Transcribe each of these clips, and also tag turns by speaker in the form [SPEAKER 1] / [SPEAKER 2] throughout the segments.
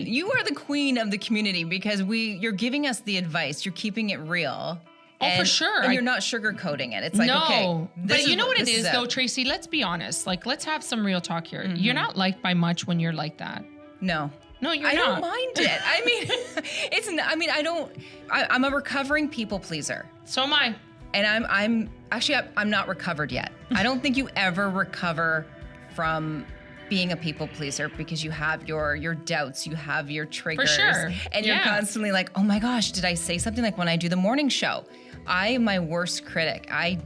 [SPEAKER 1] You are the queen of the community because you're giving us the advice. You're keeping it real.
[SPEAKER 2] Oh, for sure.
[SPEAKER 1] And you're not sugarcoating it. It's like, okay.
[SPEAKER 2] But you know what it is though, Tracy? Let's be honest. Like, let's have some real talk here. Mm-hmm. You're not liked by much when you're like that.
[SPEAKER 1] No.
[SPEAKER 2] No, you're not.
[SPEAKER 1] I don't mind it. I mean, I'm a recovering people pleaser.
[SPEAKER 2] So am I.
[SPEAKER 1] And I'm not recovered yet. I don't think you ever recover from being a people pleaser because you have your doubts, you have your triggers.
[SPEAKER 2] For sure.
[SPEAKER 1] And you're constantly like, oh my gosh, did I say something? Like when I do the morning show, I am my worst critic. I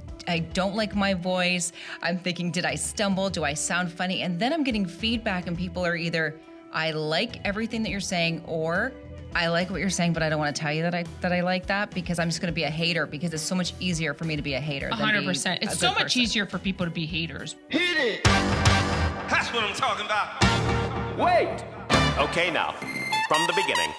[SPEAKER 1] don't like my voice. I'm thinking, did I stumble? Do I sound funny? And then I'm getting feedback and people are either, I like everything that you're saying, or I like what you're saying, but I don't want to tell you that I like that because I'm just going to be a hater because it's so much easier for me to be a hater.
[SPEAKER 2] 100%. It's so much easier for people to be haters.
[SPEAKER 3] Hit it! That's what I'm talking about. Wait!
[SPEAKER 4] Okay, now, from the beginning.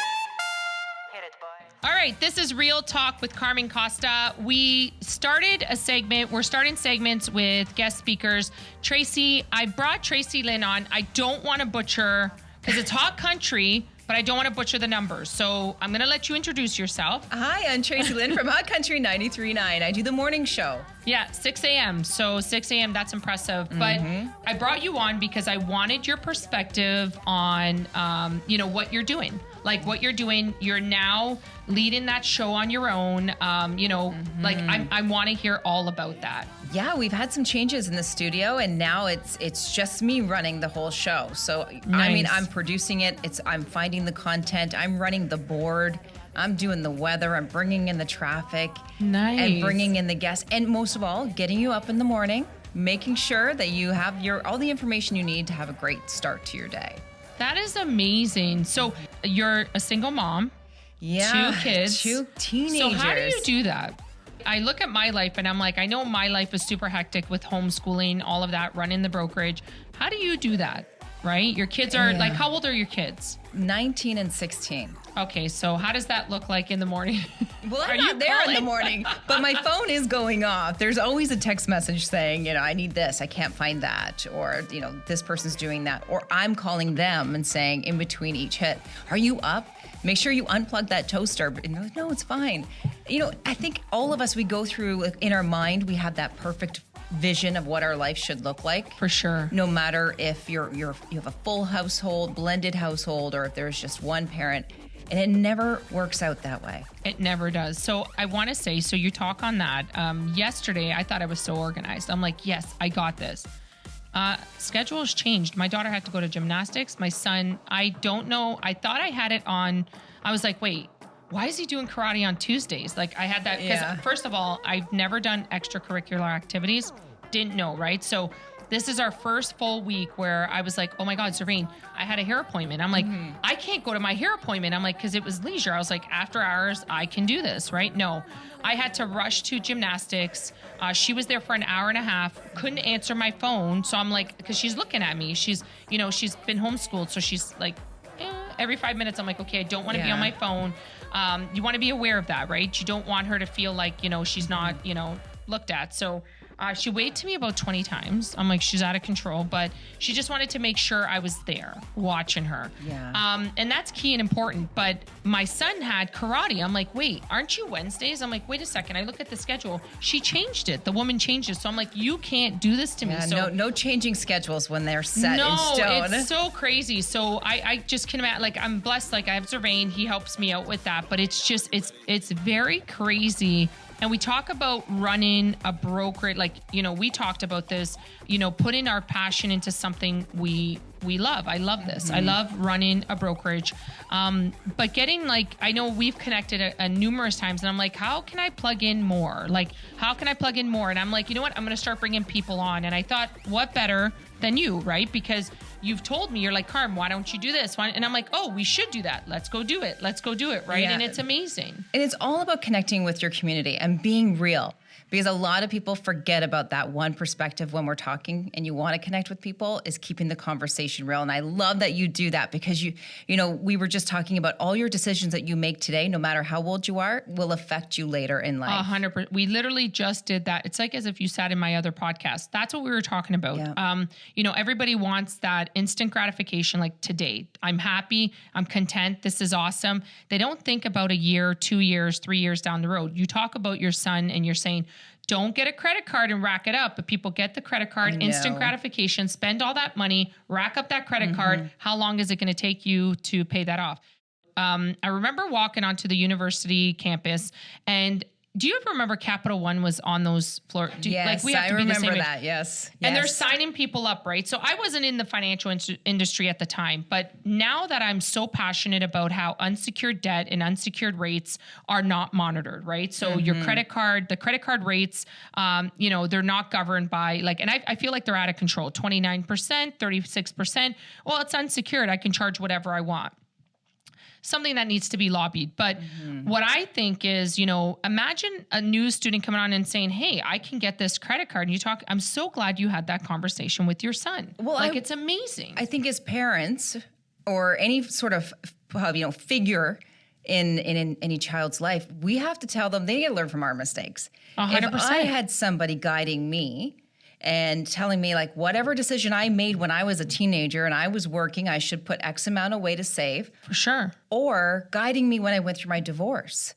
[SPEAKER 2] All right, this is Real Talk with Carmen Costa. We started a segment. We're starting segments with guest speakers. Tracy, I brought Tracy Lynn on. I don't want to butcher, because it's hot country, but I don't want to butcher the numbers. So I'm going to let you introduce yourself.
[SPEAKER 1] Hi, I'm Tracy Lynn from Hot Country 93.9. I do the morning show.
[SPEAKER 2] Yeah, 6 a.m. So 6 a.m., that's impressive. Mm-hmm. But I brought you on because I wanted your perspective on, what you're doing. Like what you're doing, you're now leading that show on your own. Like I want to hear all about that.
[SPEAKER 1] Yeah, we've had some changes in the studio, and now it's just me running the whole show. So nice. I mean, I'm producing it. I'm finding the content. I'm running the board. I'm doing the weather. I'm bringing in the traffic.
[SPEAKER 2] Nice.
[SPEAKER 1] And bringing in the guests, and most of all, getting you up in the morning, making sure that you have all the information you need to have a great start to your day.
[SPEAKER 2] That is amazing. So you're a single mom.
[SPEAKER 1] Yeah.
[SPEAKER 2] 2 kids.
[SPEAKER 1] 2 teenagers.
[SPEAKER 2] So how do you do that? I look at my life and I'm like, I know my life is super hectic with homeschooling, all of that, running the brokerage. How do you do that? Right? Your kids are like, how old are your kids?
[SPEAKER 1] 19 and 16.
[SPEAKER 2] Okay, so how does that look like in the morning?
[SPEAKER 1] Well, I'm not there in the morning, but my phone is going off. There's always a text message saying, I need this, I can't find that, or, this person's doing that, or I'm calling them and saying in between each hit, are you up? Make sure you unplug that toaster. No, it's fine. I think all of us, we go through, in our mind, we have that perfect vision of what our life should look like.
[SPEAKER 2] For sure.
[SPEAKER 1] No matter if you have a full household, blended household, or if there's just one parent. And it never works out that way.
[SPEAKER 2] It never does. So I want to say, so you talk on that. Yesterday, I thought I was so organized. I'm like, yes, I got this. Schedule's changed. My daughter had to go to gymnastics. My son, I don't know. I thought I had it on. I was like, wait, why is he doing karate on Tuesdays? Like I had that because first of all, I've never done extracurricular activities. Didn't know, right? So this is our first full week where I was like, oh my God, Serene, I had a hair appointment. I'm like, I can't go to my hair appointment. I'm like, because it was leisure. I was like, after hours, I can do this, right? No, I had to rush to gymnastics. She was there for an hour and a half, couldn't answer my phone. So I'm like, because she's looking at me. She's been homeschooled. So she's like, every 5 minutes, I'm like, okay, I don't want to be on my phone. You want to be aware of that, right? You don't want her to feel like, she's not, looked at. So she waved to me about 20 times. I'm like, she's out of control, but she just wanted to make sure I was there watching her.
[SPEAKER 1] Yeah.
[SPEAKER 2] And that's key and important. But my son had karate. I'm like, wait, aren't you Wednesdays? I'm like, wait a second. I look at the schedule. She changed it. The woman changed it. So I'm like, you can't do this to me. So
[SPEAKER 1] no changing schedules when they're set in stone.
[SPEAKER 2] No, it's so crazy. So I just can imagine, like, I'm blessed. Like I have Zervain. He helps me out with that. But it's just, it's very crazy. And we talk about running a brokerage, like, we talked about this, putting our passion into something we love. I love this. I love running a brokerage. But getting I know we've connected numerous times and I'm like, how can I plug in more? And I'm like, you know what? I'm going to start bringing people on. And I thought, what better than you, right? Because you've told me, you're like, Carm, why don't you do this? And I'm like, oh, we should do that. Let's go do it, right? Yeah. And it's amazing.
[SPEAKER 1] And it's all about connecting with your community and being real. Because a lot of people forget about that one perspective when we're talking and you want to connect with people is keeping the conversation real. And I love that you do that because we were just talking about all your decisions that you make today, no matter how old you are, will affect you later in life.
[SPEAKER 2] 100%. We literally just did that. It's like as if you sat in my other podcast. That's what we were talking about. Yeah. Everybody wants that instant gratification, like today. I'm happy. I'm content. This is awesome. They don't think about a year, 2 years, 3 years down the road. You talk about your son and you're saying, don't get a credit card and rack it up. But people get the credit card, instant gratification, spend all that money, rack up that credit card. How long is it going to take you to pay that off? I remember walking onto the university campus, and do you ever remember Capital One was on those floors?
[SPEAKER 1] Yes, we have to be the same that. Yes.
[SPEAKER 2] And they're signing people up, right? So I wasn't in the financial industry at the time, but now that I'm so passionate about how unsecured debt and unsecured rates are not monitored, right? So your credit card, the credit card rates, they're not governed by and I feel like they're out of control. 29%, 36%. Well, it's unsecured. I can charge whatever I want. Something that needs to be lobbied. But what I think is, imagine a new student coming on and saying, hey, I can get this credit card. And I'm so glad you had that conversation with your son. Well, it's amazing.
[SPEAKER 1] I think as parents or any sort of, figure in any child's life, we have to tell them they need to learn from our mistakes.
[SPEAKER 2] 100%.
[SPEAKER 1] If I had somebody guiding me and telling me whatever decision I made when I was a teenager and I was working, I should put X amount away to save.
[SPEAKER 2] For sure.
[SPEAKER 1] Or guiding me when I went through my divorce.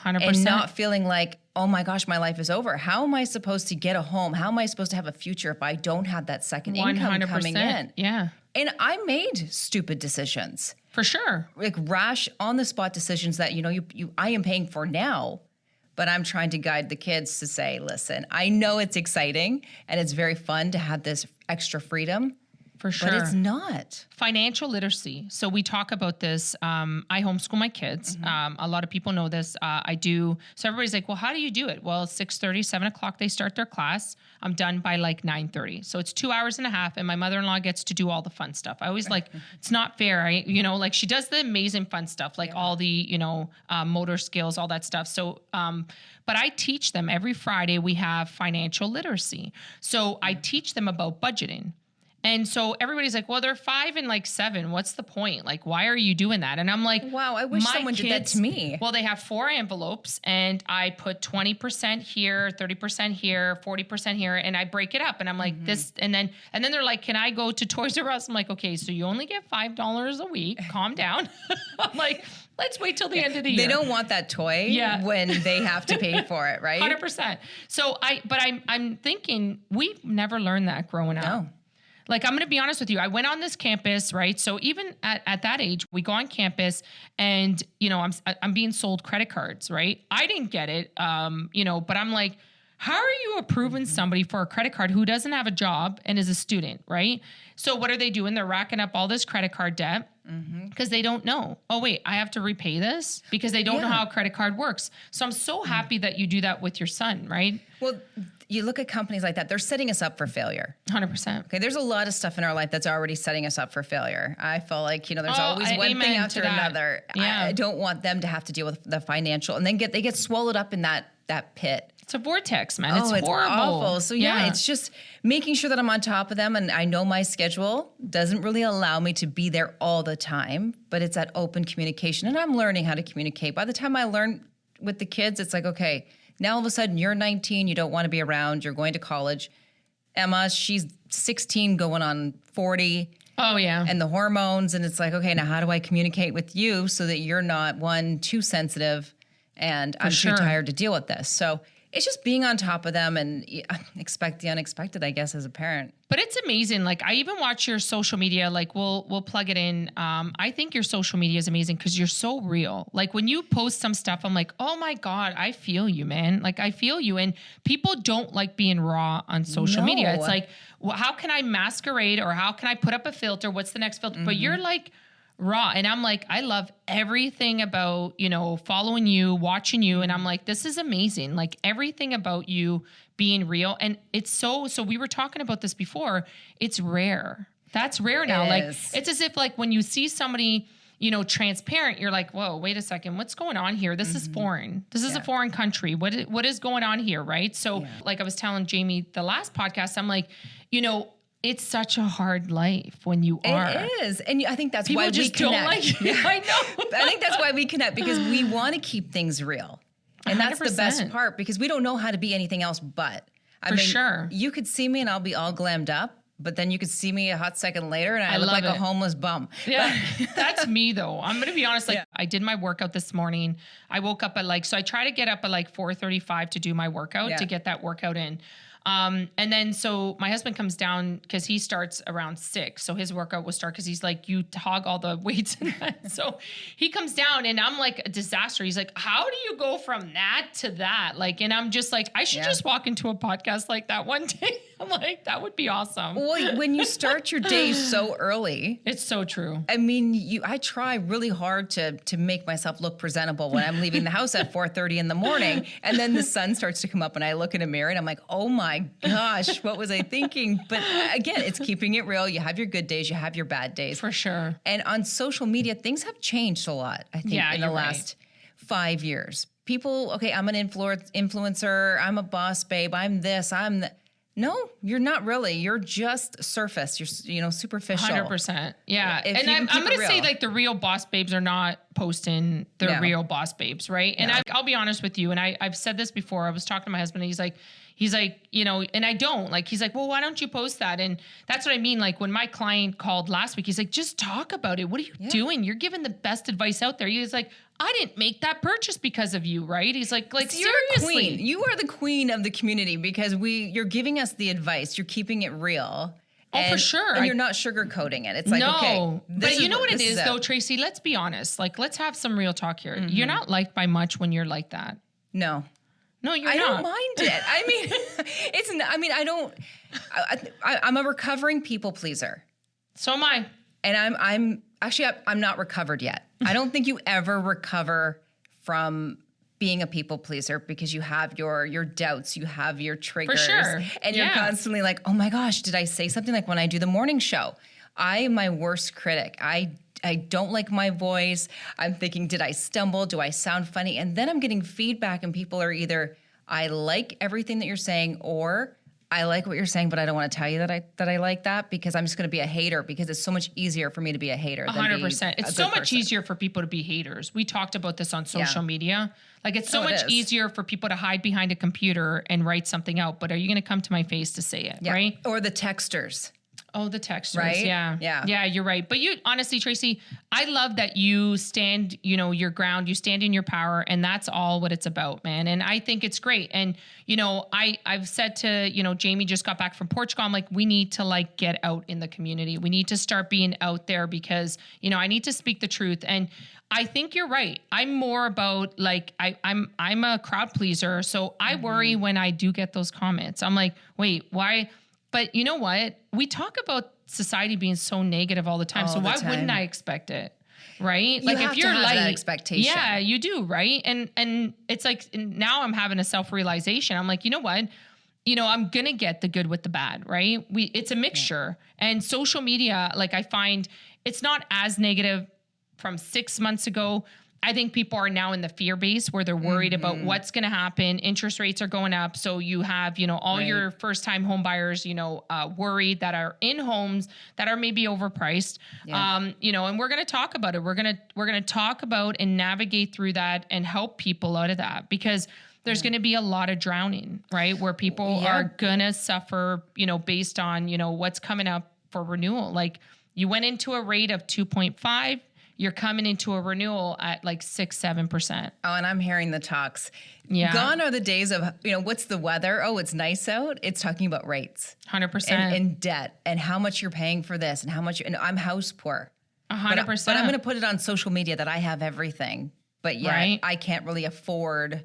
[SPEAKER 2] 100%.
[SPEAKER 1] And not feeling like, oh my gosh, my life is over. How am I supposed to get a home? How am I supposed to have a future if I don't have that second income coming in?
[SPEAKER 2] Yeah.
[SPEAKER 1] And I made stupid decisions.
[SPEAKER 2] For sure.
[SPEAKER 1] Rash on the spot decisions that, I am paying for now. But I'm trying to guide the kids to say, listen, I know it's exciting and it's very fun to have this extra freedom.
[SPEAKER 2] For sure.
[SPEAKER 1] But it's not.
[SPEAKER 2] Financial literacy. So we talk about this. I homeschool my kids. A lot of people know this. I do. So everybody's like, well, how do you do it? Well, 6:30, 7 o'clock, they start their class. I'm done by 9:30. So it's 2 hours and a half. And my mother-in-law gets to do all the fun stuff. I always it's not fair. She does the amazing fun stuff, all the, motor skills, all that stuff. So, but I teach them every Friday. We have financial literacy. So I teach them about budgeting. And so everybody's like, well, they're 5 and 7. What's the point? Why are you doing that? And I'm like,
[SPEAKER 1] wow, I wish someone did that to me.
[SPEAKER 2] Well, they have 4 envelopes and I put 20% here, 30% here, 40% here. And I break it up and I'm like this. And then they're like, can I go to Toys R Us? I'm like, okay, so you only get $5 a week. Calm down. I'm like, let's wait till the end of the year.
[SPEAKER 1] They don't want that toy when they have to pay for it, right?
[SPEAKER 2] 100%. So I'm thinking we've never learned that growing up.
[SPEAKER 1] No.
[SPEAKER 2] I'm going to be honest with you. I went on this campus, right? So even at that age, we go on campus and, I'm being sold credit cards, right? I didn't get it, but I'm like, how are you approving somebody for a credit card who doesn't have a job and is a student, right? So what are they doing? They're racking up all this credit card debt because they don't know. Oh, wait, I have to repay this because they don't know how a credit card works. So I'm so happy that you do that with your son, right?
[SPEAKER 1] Well, you look at companies like that, they're setting us up for failure.
[SPEAKER 2] 100%.
[SPEAKER 1] Okay, there's a lot of stuff in our life that's already setting us up for failure. I feel like, there's always one thing after another.
[SPEAKER 2] Yeah.
[SPEAKER 1] I don't want them to have to deal with the financial and then they get swallowed up in that pit.
[SPEAKER 2] It's a vortex, man. It's horrible.
[SPEAKER 1] Awful. So it's just making sure that I'm on top of them. And I know my schedule doesn't really allow me to be there all the time, but it's that open communication. And I'm learning how to communicate. By the time I learn with the kids, it's like, okay, now all of a sudden you're 19, you don't want to be around, you're going to college. Emma, she's 16 going on 40.
[SPEAKER 2] Oh, yeah.
[SPEAKER 1] And the hormones. And it's like, okay, now how do I communicate with you so that you're not, too sensitive and I'm too tired to deal with this. So it's just being on top of them and expect the unexpected, I guess, as a parent.
[SPEAKER 2] But it's amazing. I even watch your social media. We'll plug it in. I think your social media is amazing because you're so real. When you post some stuff, I'm like, oh my God, I feel you, man. I feel you. And people don't like being raw on social media. It's like, well, how can I masquerade or how can I put up a filter? What's the next filter? But you're raw. And I'm like, I love everything about, following you, watching you. And I'm like, this is amazing. Everything about you being real. And it's so we were talking about this before. It's rare. That's rare now. It's as if when you see somebody, transparent, you're like, whoa, wait a second. What's going on here? This is foreign. This is a foreign country. What is going on here? Right. So I was telling Jamie the last podcast, I'm like, it's such a hard life when you are.
[SPEAKER 1] It is. And I think that's
[SPEAKER 2] people
[SPEAKER 1] why
[SPEAKER 2] just
[SPEAKER 1] we connect.
[SPEAKER 2] Don't like you. I know.
[SPEAKER 1] I think that's why we connect because we want to keep things real. And 100%. That's the best part because we don't know how to be anything else but.
[SPEAKER 2] For sure.
[SPEAKER 1] You could see me and I'll be all glammed up, but then you could see me a hot second later and I look
[SPEAKER 2] love
[SPEAKER 1] like a
[SPEAKER 2] it.
[SPEAKER 1] homeless bum.
[SPEAKER 2] Yeah, that's me though. I'm going to be honest. Like I did my workout this morning. I woke up at so I try to get up at 4:35 to do my workout to get that workout in. And then, so my husband comes down cause he starts around 6. So his workout will start cause he's like, you hog all the weights. So he comes down and I'm like a disaster. He's like, how do you go from that to that? Like, and I'm just like, I should just walk into a podcast like that one day. I'm like, that would be awesome.
[SPEAKER 1] Well, when you start your day so early.
[SPEAKER 2] It's so true.
[SPEAKER 1] I mean, I try really hard to make myself look presentable when I'm leaving the house at 4:30 in the morning. And then the sun starts to come up and I look in a mirror and I'm like, oh my gosh, what was I thinking? But again, it's keeping it real. You have your good days, you have your bad days.
[SPEAKER 2] For sure.
[SPEAKER 1] And on social media, things have changed a lot, I think, in the last 5 years. People, okay, I'm an influencer, I'm a boss babe, I'm this, I'm that. No, you're not really. You're just surface. You're, superficial.
[SPEAKER 2] 100%. Yeah. And I'm going to say like the real boss babes are not posting the real boss babes, right? And I'll be honest with you. And I've said this before. I was talking to my husband and he's like, and I don't like, he's like, well, why don't you post that? And that's what I mean. Like when my client called last week, he's like, just talk about it. What are you doing? You're giving the best advice out there. He's like, I didn't make that purchase because of you, right? He's like
[SPEAKER 1] you're
[SPEAKER 2] seriously.
[SPEAKER 1] A queen. You are the queen of the community because you're giving us the advice. You're keeping it real.
[SPEAKER 2] For sure.
[SPEAKER 1] And you're not sugarcoating it. It's like, okay.
[SPEAKER 2] But you know what it is though, Tracy? Let's be honest. Like, let's have some real talk here. Mm-hmm. You're not liked by much when you're like that.
[SPEAKER 1] No.
[SPEAKER 2] No, you're not.
[SPEAKER 1] I don't mind it. I mean, I'm a recovering people pleaser.
[SPEAKER 2] So am I.
[SPEAKER 1] And I'm not recovered yet. I don't think you ever recover from being a people pleaser because you have your doubts, you have your triggers.
[SPEAKER 2] For sure.
[SPEAKER 1] And you're constantly like, oh my gosh, did I say something? Like when I do the morning show, I am my worst critic. I don't like my voice. I'm thinking, did I stumble? Do I sound funny? And then I'm getting feedback and people are either, I like everything that you're saying, or I like what you're saying, but I don't want to tell you that I like that because I'm just going to be a hater because it's so much easier for me to be a hater.
[SPEAKER 2] 100%. It's so much easier for people to be haters. We talked about this on social media. Like it's so much easier for people to hide behind a computer and write something out. But are you going to come to my face to say it? Right.
[SPEAKER 1] Or the texters.
[SPEAKER 2] Oh, the texters.
[SPEAKER 1] Right?
[SPEAKER 2] Yeah, you're right. But you, honestly, Tracy, I love that you stand, your ground, you stand in your power, and that's all what it's about, man. And I think it's great. And, I've said to, Jamie just got back from Portugal. I'm like, we need to get out in the community. We need to start being out there because, I need to speak the truth. And I think you're right. I'm more about I'm a crowd pleaser. So I worry when I do get those comments. I'm like, wait, why? But you know what? We talk about society being so negative all the time. So why wouldn't I expect it? Right?
[SPEAKER 1] You have if you're to have that expectation.
[SPEAKER 2] Yeah, you do, right? And it's like now I'm having a self-realization. I'm like, you know what? I'm going to get the good with the bad, right? It's a mixture. Yeah. And social media, I find it's not as negative from 6 months ago. I think people are now in the fear base where they're worried about what's going to happen. Interest rates are going up. So you have, all your first time home buyers, worried that are in homes that are maybe overpriced. Yeah. And we're going to talk about it. We're going to talk about and navigate through that and help people out of that because there's going to be a lot of drowning, right? Where people are going to suffer, based on, what's coming up for renewal. Like you went into a rate of 2.5. You're coming into a renewal at 6-7%.
[SPEAKER 1] Oh, and I'm hearing the talks.
[SPEAKER 2] Yeah.
[SPEAKER 1] Gone are the days of, what's the weather? Oh, it's nice out. It's talking about rates.
[SPEAKER 2] 100%.
[SPEAKER 1] And debt and how much you're paying for this and how much, and I'm house poor.
[SPEAKER 2] 100%.
[SPEAKER 1] But I'm going to put it on social media that I have everything, but yet I can't really afford,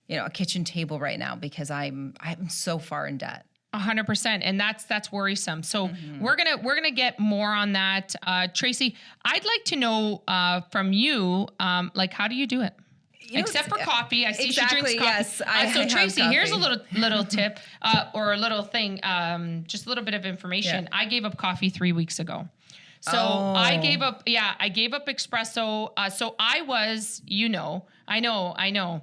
[SPEAKER 1] a kitchen table right now because I'm so far in debt.
[SPEAKER 2] 100%. And that's worrisome. So we're going to get more on that. Tracy, I'd like to know, from you, how do you do it? Except for coffee. I see she drinks coffee.
[SPEAKER 1] Yes, I
[SPEAKER 2] Tracy,
[SPEAKER 1] have
[SPEAKER 2] here's a little tip, or a little thing, just a little bit of information. Yeah. I gave up coffee 3 weeks ago. So I gave up espresso. So I was, I know.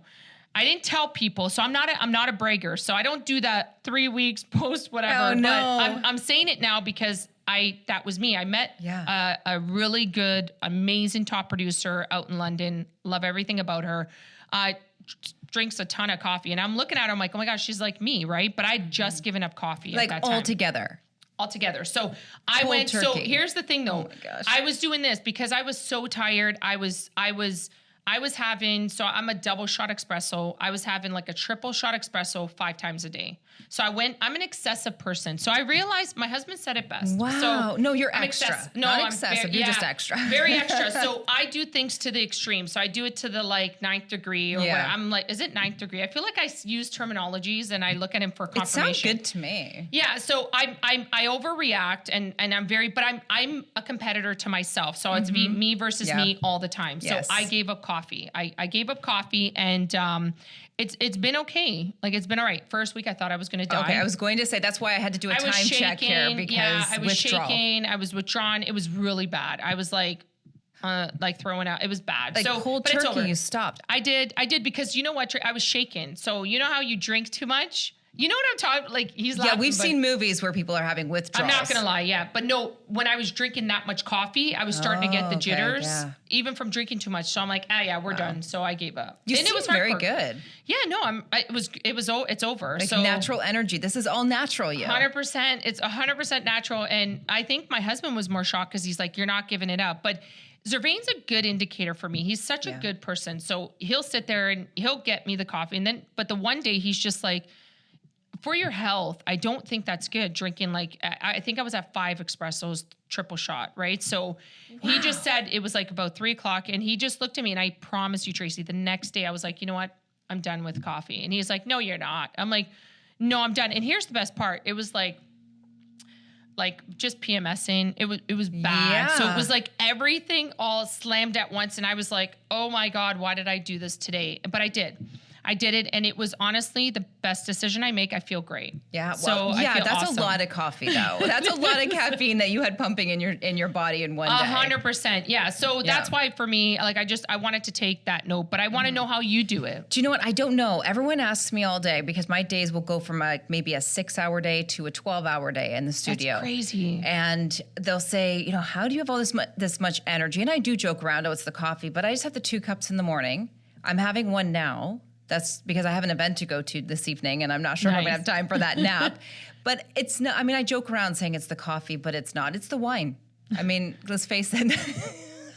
[SPEAKER 2] I didn't tell people, so I'm not a bragger. So I don't do that 3 weeks post whatever.
[SPEAKER 1] Oh, no.
[SPEAKER 2] But I'm saying it now because that was me. I met a really good, amazing top producer out in London. Love everything about her. Drinks a ton of coffee, and I'm looking at her. I'm like, oh my gosh, she's like me, right? But I'd just given up coffee at that time.
[SPEAKER 1] Altogether.
[SPEAKER 2] altogether. So I went,
[SPEAKER 1] turkey.
[SPEAKER 2] so here's the thing though.
[SPEAKER 1] Oh my gosh.
[SPEAKER 2] I was doing this because I was so tired. I was having, so I'm a double shot espresso. I was having like a triple shot espresso 5 times a day. So I'm an excessive person. So I realized my husband said it best.
[SPEAKER 1] Wow.
[SPEAKER 2] So
[SPEAKER 1] no, you're
[SPEAKER 2] I'm
[SPEAKER 1] extra.
[SPEAKER 2] No,
[SPEAKER 1] Not
[SPEAKER 2] I'm
[SPEAKER 1] excessive. You're just extra.
[SPEAKER 2] Very extra. So I do things to the extreme. So I do it to the like 9th degree or where I'm like, is it 9th degree? I feel like I use terminologies and I look at him for confirmation.
[SPEAKER 1] It sounds good to me.
[SPEAKER 2] Yeah. So I overreact and I'm but I'm a competitor to myself. So it's me versus me all the time. So I gave up coffee. I gave up coffee and, it's been okay. Like it's been all right. First week I thought I was going to die.
[SPEAKER 1] Okay, I was going to say that's why I had to do a time check here because
[SPEAKER 2] I was shaking. I was withdrawn. It was really bad. I was like throwing out. It was bad.
[SPEAKER 1] Like
[SPEAKER 2] so
[SPEAKER 1] cold
[SPEAKER 2] but
[SPEAKER 1] turkey,
[SPEAKER 2] it's over.
[SPEAKER 1] you stopped.
[SPEAKER 2] I did because you know what? I was shaken. So you know how you drink too much? You know what I'm talking? Like he's laughing.
[SPEAKER 1] Yeah, we've seen movies where people are having withdrawals.
[SPEAKER 2] I'm not gonna lie, yeah, but no. When I was drinking that much coffee, I was starting to get the jitters, even from drinking too much. So I'm like, we're done. So I gave up.
[SPEAKER 1] You
[SPEAKER 2] and
[SPEAKER 1] seem
[SPEAKER 2] it was
[SPEAKER 1] very good.
[SPEAKER 2] Yeah, no, it's over.
[SPEAKER 1] Like
[SPEAKER 2] so
[SPEAKER 1] natural energy. This is all natural,
[SPEAKER 2] 100%. It's 100% natural, and I think my husband was more shocked because he's like, you're not giving it up, but. Zervaine's a good indicator for me. He's such a good person. So he'll sit there and he'll get me the coffee. And then, but the one day he's just like, for your health, I don't think that's good drinking. Like, I think I was at 5 espressos, triple shot. Right. So he just said it was like about 3:00 and he just looked at me and I promise you, Tracy, the next day I was like, you know what? I'm done with coffee. And he's like, no, you're not. I'm like, no, I'm done. And here's the best part. It was like just PMSing. It was bad.
[SPEAKER 1] Yeah.
[SPEAKER 2] So it was like everything all slammed at once. And I was like, oh my God, why did I do this today? But I did it. And it was honestly the best decision I make. I feel great.
[SPEAKER 1] Yeah. Well,
[SPEAKER 2] so I feel
[SPEAKER 1] that's
[SPEAKER 2] awesome.
[SPEAKER 1] a lot of coffee though. That's a lot of caffeine that you had pumping in your body in one day.
[SPEAKER 2] 100%. Yeah. So that's why for me, like I wanted to take that note, but I want to know how you do it.
[SPEAKER 1] Do you know what? I don't know. Everyone asks me all day because my days will go from maybe a 6-hour day to a 12-hour day in the studio.
[SPEAKER 2] That's crazy.
[SPEAKER 1] And they'll say, how do you have all this much energy? And I do joke around, it's the coffee, but I just have the 2 cups in the morning. I'm having one now. That's because I have an event to go to this evening and I'm not sure if I'm gonna have time for that nap. But it's not, I joke around saying it's the coffee, but it's not. It's the wine. Let's face it.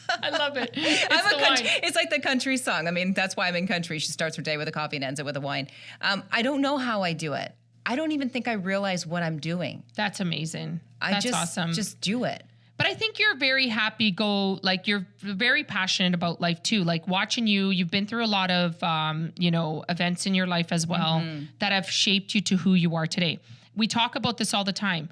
[SPEAKER 2] I love it.
[SPEAKER 1] It's like the country song. That's why I'm in country. She starts her day with a coffee and ends it with a wine. I don't know how I do it. I don't even think I realize what I'm doing.
[SPEAKER 2] That's amazing.
[SPEAKER 1] That's
[SPEAKER 2] awesome.
[SPEAKER 1] Just do it.
[SPEAKER 2] But I think you're very you're very passionate about life too. Like watching you've been through a lot of, events in your life as well that have shaped you to who you are today. We talk about this all the time.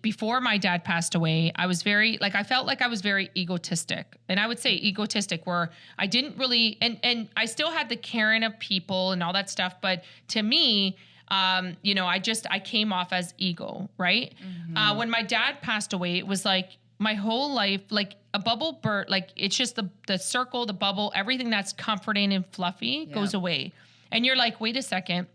[SPEAKER 2] Before my dad passed away, I was I felt like I was very egotistic. And I would say egotistic where I didn't really, and I still had the caring of people and all that stuff. But to me, I came off as ego, right? Mm-hmm. When my dad passed away, it was like my whole life, like a bubble burst, like it's just the circle, the bubble, everything that's comforting and fluffy goes away. And you're like, wait a second.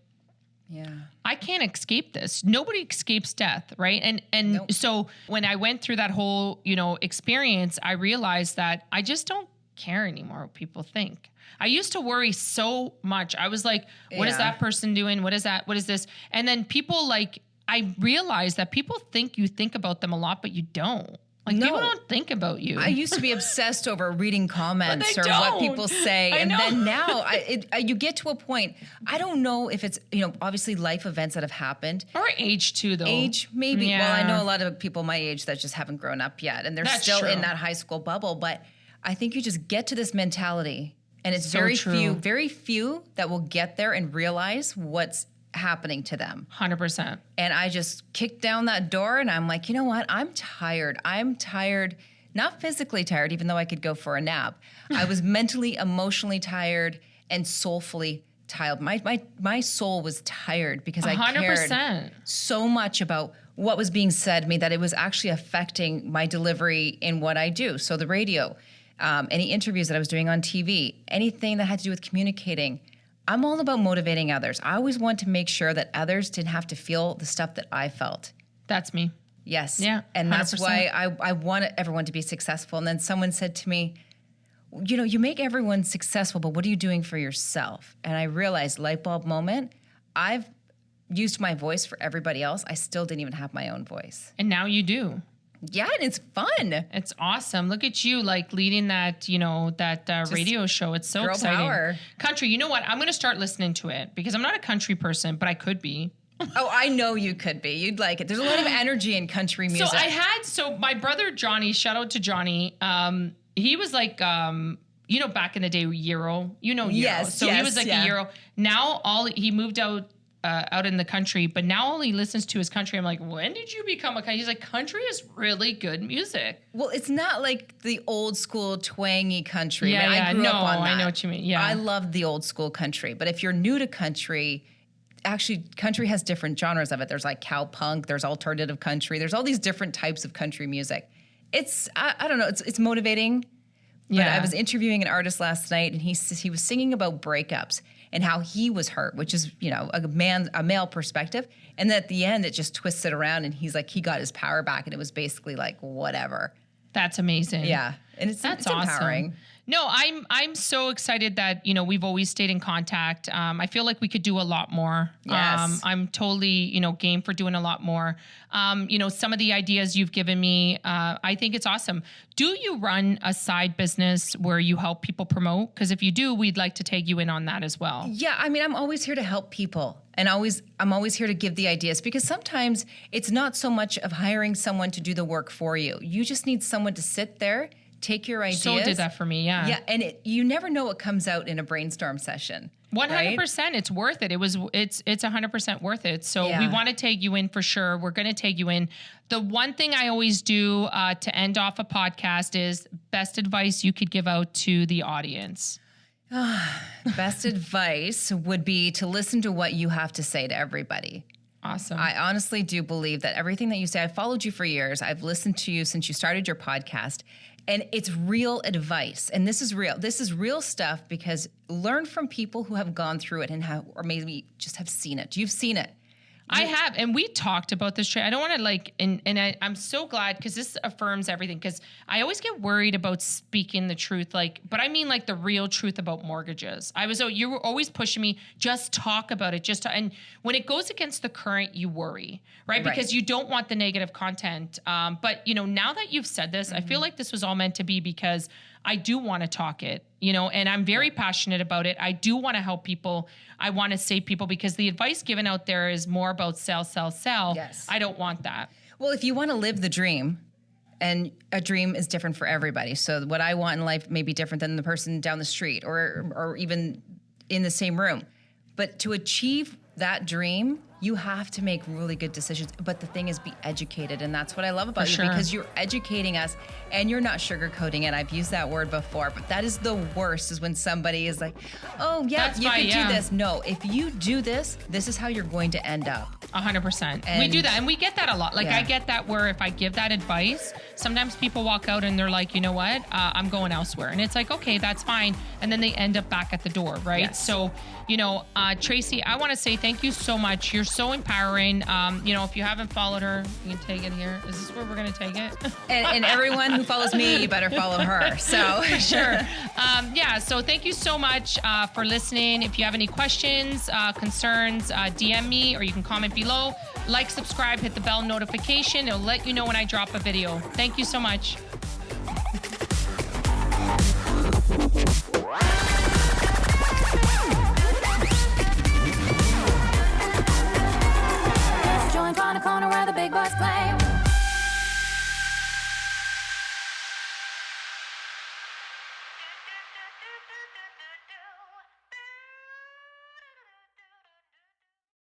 [SPEAKER 1] Yeah.
[SPEAKER 2] I can't escape this. Nobody escapes death, right? And nope. So when I went through that whole, experience, I realized that I just don't care anymore what people think. I used to worry so much. I was like, what is that person doing? What is that? What is this? And then people I realized that people think you think about them a lot, but you don't. People don't think about you.
[SPEAKER 1] I used to be obsessed over reading comments or what people say. And then now you get to a point, I don't know if it's, obviously life events that have happened.
[SPEAKER 2] Or age too, though.
[SPEAKER 1] Age, maybe. Yeah. Well, I know a lot of people my age that just haven't grown up yet. And they're still in that high school bubble. But I think you just get to this mentality. And it's very few that will get there and realize what's happening to them.
[SPEAKER 2] 100%.
[SPEAKER 1] And I just kicked down that door and I'm like, you know what? I'm tired. Not physically tired, even though I could go for a nap. I was mentally, emotionally tired and soulfully tired. My soul was tired because 100%. I cared so much about what was being said to me that it was actually affecting my delivery in what I do. So the radio, any interviews that I was doing on TV, anything that had to do with communicating, I'm all about motivating others. I always want to make sure that others didn't have to feel the stuff that I felt.
[SPEAKER 2] That's me.
[SPEAKER 1] Yes.
[SPEAKER 2] Yeah.
[SPEAKER 1] And 100%. That's why I want everyone to be successful. And then someone said to me, you make everyone successful, but what are you doing for yourself? And I realized, light bulb moment, I've used my voice for everybody else, I still didn't even have my own voice.
[SPEAKER 2] And now you do.
[SPEAKER 1] Yeah, and it's fun.
[SPEAKER 2] It's awesome. Look at you, like leading that, radio show. It's so
[SPEAKER 1] girl
[SPEAKER 2] exciting.
[SPEAKER 1] Power.
[SPEAKER 2] Country. You know what? I'm going to start listening to it because I'm not a country person, but I could be.
[SPEAKER 1] Oh, I know you could be. You'd like it. There's a lot of energy in country music.
[SPEAKER 2] So my brother Johnny, shout out to Johnny. He was like, back in the day, Euro. Euro.
[SPEAKER 1] Yes.
[SPEAKER 2] So he was like a Euro. Now he moved out in the country, but now all he listens to is country. I'm like, when did you become a country? He's like, country is really good music.
[SPEAKER 1] Well, it's not like the old school twangy country.
[SPEAKER 2] Yeah,
[SPEAKER 1] I grew up on that.
[SPEAKER 2] I know what you mean. Yeah,
[SPEAKER 1] I love the old school country. But if you're new to country, actually, country has different genres of it. There's like cowpunk, there's alternative country, there's all these different types of country music. I don't know, it's motivating. But I was interviewing an artist last night, and he was singing about breakups and how he was hurt, which is, a male perspective. And then at the end, it just twists it around, and he's like, he got his power back, and it was basically like, whatever.
[SPEAKER 2] That's amazing.
[SPEAKER 1] Yeah, and it's empowering.
[SPEAKER 2] Awesome. No, I'm so excited that, we've always stayed in contact. I feel like we could do a lot more.
[SPEAKER 1] Yes.
[SPEAKER 2] I'm totally, game for doing a lot more. Some of the ideas you've given me, I think it's awesome. Do you run a side business where you help people promote? Because if you do, we'd like to tag you in on that as well.
[SPEAKER 1] Yeah, I mean, I'm always here to help people. And I'm always here to give the ideas, because sometimes it's not so much of hiring someone to do the work for you. You just need someone to sit there, take your ideas.
[SPEAKER 2] So did that for me, yeah.
[SPEAKER 1] Yeah, and you never know what comes out in a brainstorm session.
[SPEAKER 2] 100%,
[SPEAKER 1] right?
[SPEAKER 2] It's worth it. It's 100% worth it. So we want to tag you in for sure. We're going to tag you in. The one thing I always do to end off a podcast is best advice you could give out to the audience.
[SPEAKER 1] Best advice would be to listen to what you have to say to everybody.
[SPEAKER 2] Awesome.
[SPEAKER 1] I honestly do believe that everything that you say, I've followed you for years. I've listened to you since you started your podcast, and it's real advice. And this is real. This is real stuff, because learn from people who have gone through it or maybe just have seen it. You've seen it.
[SPEAKER 2] I have, and we talked about this. I don't want to I'm so glad, because this affirms everything, because I always get worried about speaking the truth, but I mean the real truth about mortgages. You were always pushing me, just talk about it, and when it goes against the current, you worry, right? Because you don't want the negative content. But now that you've said this, I feel like this was all meant to be, because I do want to talk it, and I'm very passionate about it. I do want to help people. I want to save people, because the advice given out there is more about sell, sell, sell.
[SPEAKER 1] Yes.
[SPEAKER 2] I don't want that.
[SPEAKER 1] Well, if you want to live the dream, and a dream is different for everybody. So what I want in life may be different than the person down the street or even in the same room. But to achieve that dream, you have to make really good decisions. But the thing is, be educated. And that's what I love about you, because you're educating us and you're not sugarcoating it. I've used that word before, but that is the worst, is when somebody is like, oh, yeah, you can do this. No, if you do this, this is how you're going to end up.
[SPEAKER 2] 100%. We do that. And we get that a lot. I get that, where if I give that advice, sometimes people walk out and they're like, you know what? I'm going elsewhere. And it's like, okay, that's fine. And then they end up back at the door, right?
[SPEAKER 1] Yes.
[SPEAKER 2] So, Tracy, I want to say thank you so much. You're so empowering. If you haven't followed her, you can take it here. Is this where we're going to take it?
[SPEAKER 1] and everyone who follows me, you better follow her. So
[SPEAKER 2] sure. So thank you so much for listening. If you have any questions, concerns, DM me, or you can comment below. Like, subscribe, hit the bell notification. It'll let you know when I drop a video. Thank you so much.